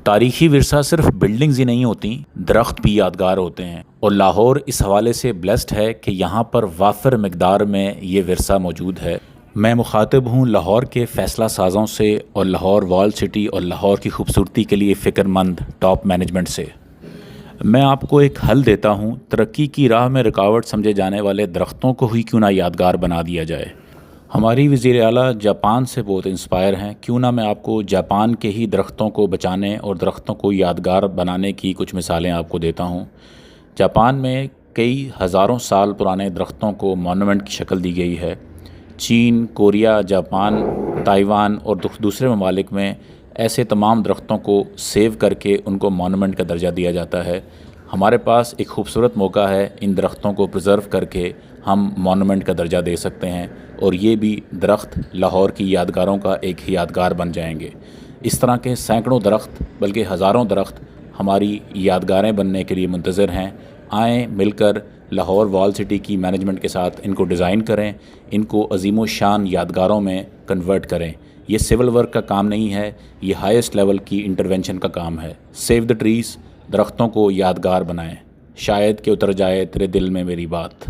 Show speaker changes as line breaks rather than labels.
تاریخی ورثہ صرف بلڈنگز ہی نہیں ہوتی، درخت بھی یادگار ہوتے ہیں، اور لاہور اس حوالے سے بلیسڈ ہے کہ یہاں پر وافر مقدار میں یہ ورثہ موجود ہے۔ میں مخاطب ہوں لاہور کے فیصلہ سازوں سے اور لاہور وال سٹی اور لاہور کی خوبصورتی کے لیے فکر مند ٹاپ مینجمنٹ سے۔ میں آپ کو ایک حل دیتا ہوں، ترقی کی راہ میں رکاوٹ سمجھے جانے والے درختوں کو ہی کیوں نہ یادگار بنا دیا جائے۔ ہماری وزیر اعلیٰ جاپان سے بہت انسپائر ہیں، کیوں نہ میں آپ کو جاپان کے ہی درختوں کو بچانے اور درختوں کو یادگار بنانے کی کچھ مثالیں آپ کو دیتا ہوں۔ جاپان میں کئی ہزاروں سال پرانے درختوں کو مونومنٹ کی شکل دی گئی ہے۔ چین، کوریا، جاپان، تائیوان اور دوسرے ممالک میں ایسے تمام درختوں کو سیو کر کے ان کو مونومنٹ کا درجہ دیا جاتا ہے۔ ہمارے پاس ایک خوبصورت موقع ہے، ان درختوں کو پرزرو کر کے ہم مونومنٹ کا درجہ دے سکتے ہیں، اور یہ بھی درخت لاہور کی یادگاروں کا ایک یادگار بن جائیں گے۔ اس طرح کے سینکڑوں درخت بلکہ ہزاروں درخت ہماری یادگاریں بننے کے لیے منتظر ہیں۔ آئیں مل کر لاہور وال سٹی کی مینجمنٹ کے ساتھ ان کو ڈیزائن کریں، ان کو عظیم و شان یادگاروں میں کنورٹ کریں۔ یہ سول ورک کا کام نہیں ہے، یہ ہائیسٹ لیول کی انٹرونشن کا کام ہے۔ سیو دا ٹریز، درختوں کو یادگار بنائیں، شاید کہ اتر جائے تیرے دل میں میری بات۔